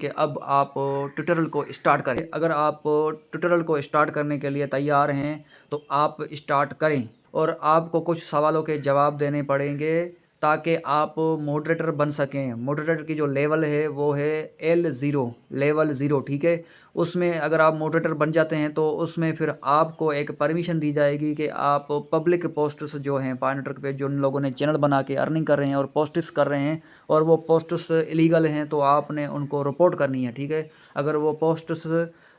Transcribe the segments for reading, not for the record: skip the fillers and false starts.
कि अब आप ट्यूटोरियल को स्टार्ट करें। अगर आप ट्यूटोरियल को स्टार्ट करने के लिए तैयार हैं तो आप स्टार्ट करें और आपको कुछ सवालों के जवाब देने पड़ेंगे ताकि आप मॉडरेटर बन सकें। मॉडरेटर की जो लेवल है वो है L0, लेवल 0, ठीक है। उसमें अगर आप मॉडरेटर बन जाते हैं तो उसमें फिर आपको एक परमिशन दी जाएगी कि आप पब्लिक पोस्ट्स जो हैं पायनेटर पे, जो उन लोगों ने चैनल बना के अर्निंग कर रहे हैं और पोस्ट्स कर रहे हैं और वो पोस्ट्स इलीगल हैं तो आपने उनको रिपोर्ट करनी है, ठीक है। अगर वो पोस्ट्स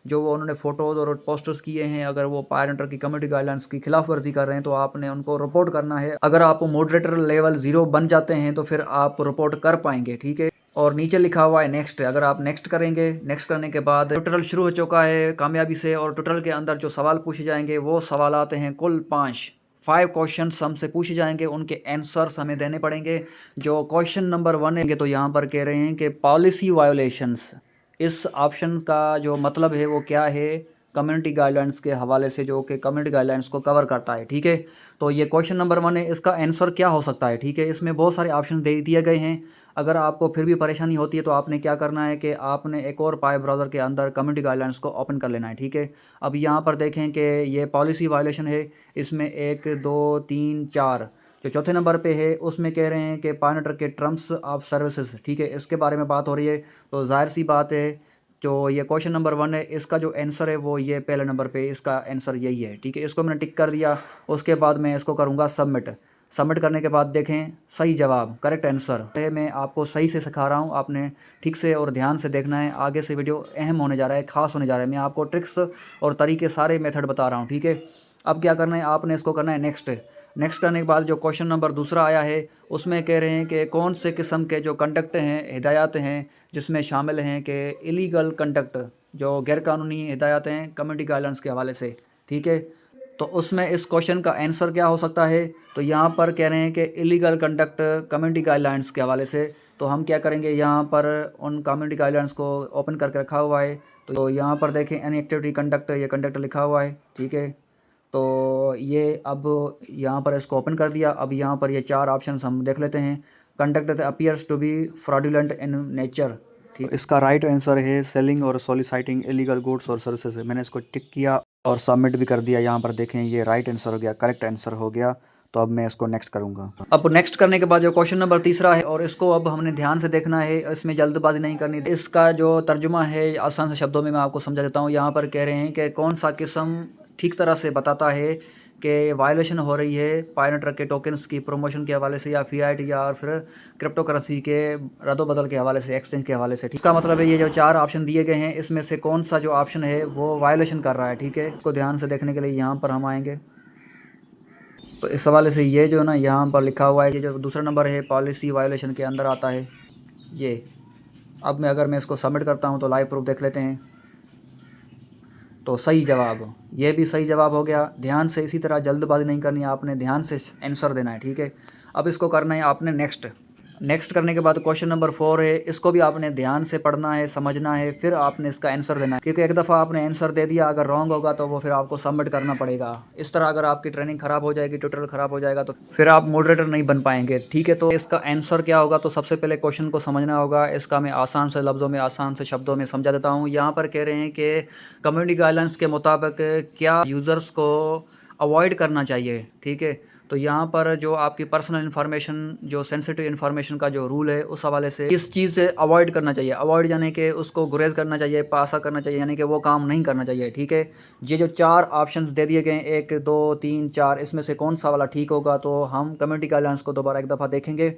जो वो उन्होंने फ़ोटोज़ और पोस्टर्स किए हैं, अगर वो पायरेटर की कम्युनिटी गाइडलाइंस की खिलाफ वर्जी कर रहे हैं तो आपने उनको रिपोर्ट करना है। अगर आप मॉडरेटर लेवल 0 बन जाते हैं तो फिर आप रिपोर्ट कर पाएंगे, ठीक है। और नीचे लिखा हुआ है नेक्स्ट, अगर आप नेक्स्ट करेंगे, नेक्स्ट करने के बाद ट्यूटोरियल शुरू हो चुका है कामयाबी से। और ट्यूटोरियल के अंदर जो सवाल पूछे जाएंगे वो सवाल आते हैं कुल 5 क्वेश्चन हमसे पूछे जाएंगे, उनके आंसर्स हमें देने पड़ेंगे। जो क्वेश्चन नंबर 1 है तो यहाँ पर कह रहे हैं कि पॉलिसी वायोलेशंस, इस ऑप्शन का जो मतलब है वो क्या है, कम्युनिटी गाइडलाइंस के हवाले से, जो कि कम्युनिटी गाइडलाइंस को कवर करता है, ठीक है। तो ये क्वेश्चन नंबर 1 है, इसका आंसर क्या हो सकता है, ठीक है। इसमें बहुत सारे ऑप्शन दे दिए गए हैं। अगर आपको फिर भी परेशानी होती है तो आपने क्या करना है कि आपने एक और पाई ब्राउज़र के अंदर कम्युनिटी गाइडलाइंस को ओपन कर लेना है, ठीक है। अब यहाँ पर देखें कि ये पॉलिसी वायलेशन है, इसमें 1 2 3 4, जो चौथे नंबर पे है उसमें कह रहे हैं कि पायनेटर के टर्म्स ऑफ सर्विसेज, ठीक है, इसके बारे में बात हो रही है। तो जाहिर सी बात है जो ये क्वेश्चन नंबर 1 है इसका जो आंसर है वो ये पहले नंबर पे इसका आंसर यही है, ठीक है। इसको मैंने टिक कर दिया। उसके बाद मैं इसको करूँगा सबमिट। सबमिट करने के बाद देखें सही जवाब, करेक्ट आंसर है। मैं आपको सही से सिखा रहा हूँ, आपने ठीक से और ध्यान से देखना है। आगे से वीडियो अहम होने जा रहा है, ख़ास होने जा रहा है। मैं आपको ट्रिक्स और तरीके सारे मेथड बता रहा हूँ, ठीक है। अब क्या करना है, आपने इसको करना है नेक्स्ट। नेक्स्ट करने के बाद जो क्वेश्चन नंबर दूसरा आया है उसमें कह रहे हैं कि कौन से किस्म के जो कंडक्ट हैं, हिदायत हैं, जिसमें शामिल हैं कि इलीगल कंडक्ट, जो गैरकानूनी हिदायत हैं कम्युनिटी गाइडलाइंस के हवाले से, ठीक है। तो उसमें इस क्वेश्चन का आंसर क्या हो सकता है, तो यहाँ पर कह रहे हैं कि इलीगल कंडक्ट कम्युनिटी गाइडलाइंस के हवाले से। तो हम क्या करेंगे, यहाँ पर उन कम्युनिटी गाइडलाइंस को ओपन करके रखा हुआ है। तो यहाँ पर देखें एनी एक्टिविटी कंडक्ट, ये कंडक्ट लिखा हुआ है, ठीक है। तो ये अब यहाँ पर इसको ओपन कर दिया। अब यहाँ पर ये 4 ऑप्शंस हम देख लेते हैं। Conduct appears to be fraudulent in nature, ठीक। इसका राइट आंसर है सेलिंग और सोलिसाइटिंग इलीगल गुड्स और सर्विसेज है। मैंने इसको टिक किया और सबमिट भी कर दिया। यहाँ पर देखें ये राइट आंसर हो गया, करेक्ट आंसर हो गया। तो अब मैं इसको नेक्स्ट करूँगा। अब नेक्स्ट करने के बाद जो क्वेश्चन नंबर तीसरा है और इसको अब हमने ध्यान से देखना है, इसमें जल्दबाजी नहीं करनी। इसका जो तर्जुमा है आसान से शब्दों में मैं आपको समझा देता हूँ। यहाँ पर कह रहे हैं कि कौन सा किस्म ठीक तरह से बताता है कि वायलेशन हो रही है पायनेटर के टोकन्स की प्रमोशन के हवाले से, या फियाट, या फिर क्रिप्टो करेंसी के रद्दो-बदल के हवाले से, एक्सचेंज के हवाले से। इसका मतलब है ये जो 4 ऑप्शन दिए गए हैं इसमें से कौन सा जो ऑप्शन है वो वायलेशन कर रहा है, ठीक है। इसको ध्यान से देखने के लिए यहाँ पर हम आएंगे। तो इस हवाले से ये जो ना यहाँ पर लिखा हुआ है, ये जो दूसरा नंबर है पॉलिसी वायलेशन के अंदर आता है ये। अब मैं इसको सबमिट करता हूँ तो लाइव प्रूफ देख लेते हैं। तो सही जवाब, ये भी सही जवाब हो गया। ध्यान से, इसी तरह जल्दबाजी नहीं करनी है, आपने ध्यान से आंसर देना है, ठीक है। अब इसको करना है आपने नेक्स्ट। नेक्स्ट करने के बाद क्वेश्चन नंबर 4 है, इसको भी आपने ध्यान से पढ़ना है, समझना है, फिर आपने इसका आंसर देना है। क्योंकि एक दफ़ा आपने आंसर दे दिया, अगर रॉन्ग होगा तो वो फिर आपको सबमिट करना पड़ेगा। इस तरह अगर आपकी ट्रेनिंग ख़राब हो जाएगी, ट्यूटोरियल ख़राब हो जाएगा तो फिर आप मॉडरेटर नहीं बन पाएंगे, ठीक है। तो इसका आंसर क्या होगा, तो सबसे पहले क्वेश्चन को समझना होगा। इसका मैं आसान से लफ्ज़ों में, आसान से शब्दों में समझा देता हूँ। यहाँ पर कह रहे हैं कि कम्युनिटी गाइडलाइंस के मुताबिक क्या यूज़र्स को अवॉइड करना चाहिए, ठीक है। तो यहाँ पर जो आपकी पर्सनल इन्फॉर्मेशन, जो सेंसिटिव इन्फॉर्मेशन का जो रूल है उस हवाले से किस चीज़ से अवॉइड करना चाहिए। अवॉइड यानी कि उसको गुरेज करना चाहिए, पासा करना चाहिए, यानी कि वो काम नहीं करना चाहिए, ठीक है। ये जो 4 ऑप्शंस दे दिए गए हैं 1 2 3 4, इसमें से कौन सा वाला ठीक होगा, तो हम कम्युनिटी गाइडलाइंस को दोबारा एक दफ़ा देखेंगे।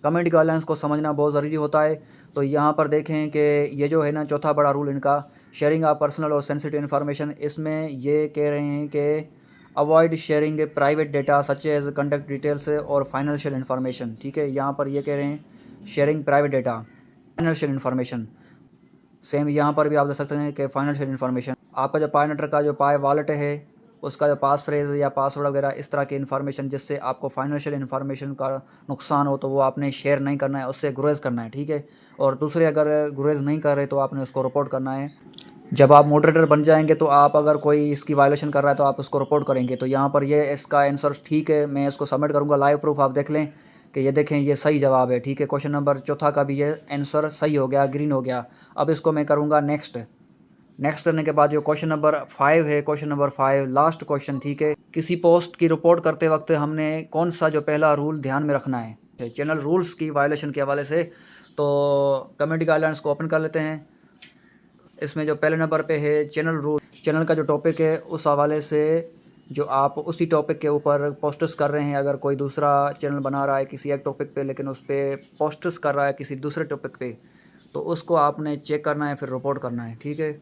कम्युनिटी गाइडलाइंस को समझना बहुत ज़रूरी होता है। तो यहाँ पर देखें कि ये जो है ना चौथा बड़ा रूल इनका, शेयरिंग ऑफ पर्सनल और सेंसिटिव इन्फॉर्मेशन, इसमें ये कह रहे हैं कि avoid sharing private data such as conduct details और फाइनेंशियल इन्फॉर्मेशन, ठीक है। यहाँ पर ये कह रहे हैं sharing private data, financial information. Same यहाँ पर भी आप देख सकते हैं कि फाइनेंशियल इन्फॉर्मेशन, आपका जो पायनेटर का जो पाई वॉलेट है उसका जो पास फ्रेज या पासवर्ड वगैरह इस तरह की इन्फॉर्मेशन जिससे आपको फाइनेंशियल इन्फॉर्मेशन का नुकसान हो तो वो आपने शेयर नहीं करना है, उससे गुरेज करना है, ठीक है। और दूसरे अगर गुरेज नहीं कर रहे तो आपने उसको रिपोर्ट करना है। जब आप मॉडरेटर बन जाएंगे तो आप अगर कोई इसकी वायलेशन कर रहा है तो आप उसको रिपोर्ट करेंगे। तो यहाँ पर ये इसका आंसर ठीक है। मैं इसको सबमिट करूँगा, लाइव प्रूफ आप देख लें कि ये देखें ये सही जवाब है। ठीक है, क्वेश्चन नंबर चौथा का भी ये आंसर सही हो गया, ग्रीन हो गया। अब इसको मैं करूँगा नेक्स्ट। नेक्स्ट करने के बाद जो क्वेश्चन नंबर 5 है, क्वेश्चन नंबर 5 लास्ट क्वेश्चन। ठीक है, किसी पोस्ट की रिपोर्ट करते वक्त हमने कौन सा जो पहला रूल ध्यान में रखना है चैनल रूल्स की वायलेशन के हवाले से। तो कम्युनिटी गाइडलाइंस को ओपन कर लेते हैं। इसमें जो पहले नंबर पे है चैनल रूल, चैनल का जो टॉपिक है उस हवाले से जो आप उसी टॉपिक के ऊपर पोस्टर्स कर रहे हैं। अगर कोई दूसरा चैनल बना रहा है किसी एक टॉपिक पे लेकिन उस पर पोस्टर्स कर रहा है किसी दूसरे टॉपिक पे, तो उसको आपने चेक करना है, फिर रिपोर्ट करना है। ठीक है,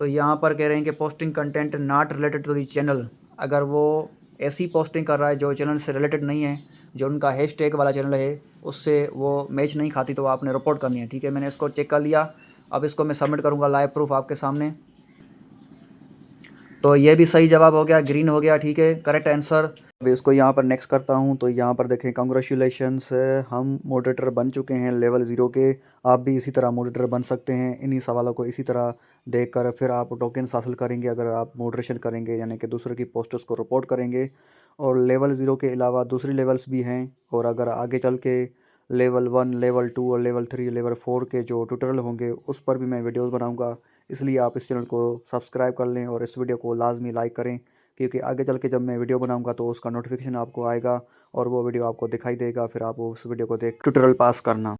तो यहाँ पर कह रहे हैं कि posting content not related to the channel. अगर वो ऐसी पोस्टिंग कर रहा है जो चैनल से रिलेटेड नहीं है, जो उनका हैशटैग वाला चैनल है उससे वो मैच नहीं खाती, तो आपने रिपोर्ट करनी है। ठीक है, मैंने इसको चेक कर लिया। अब इसको मैं सबमिट करूँगा लाइव प्रूफ आपके सामने। तो ये भी सही जवाब हो गया, ग्रीन हो गया। ठीक है, करेक्ट आंसर। अब इसको यहाँ पर नेक्स्ट करता हूँ। तो यहाँ पर देखें, कांग्रेचुलेशंस, हम मॉडरेटर बन चुके हैं लेवल 0 के। आप भी इसी तरह मॉडरेटर बन सकते हैं। इन्हीं सवालों को इसी तरह देखकर फिर आप टोकन्स हासिल करेंगे अगर आप मॉडरेशन करेंगे, यानी कि दूसरे की पोस्टर्स को रिपोर्ट करेंगे। और लेवल 0 के अलावा दूसरी लेवल्स भी हैं। और अगर आगे चल के लेवल 1, लेवल 2 और लेवल 3, लेवल 4 के जो ट्यूटोरियल होंगे उस पर भी मैं वीडियोस बनाऊंगा। इसलिए आप इस चैनल को सब्सक्राइब कर लें और इस वीडियो को लाजमी लाइक करें, क्योंकि आगे चल के जब मैं वीडियो बनाऊंगा तो उसका नोटिफिकेशन आपको आएगा और वो वीडियो आपको दिखाई देगा। फिर आप उस वीडियो को देख ट्यूटोरियल पास करना।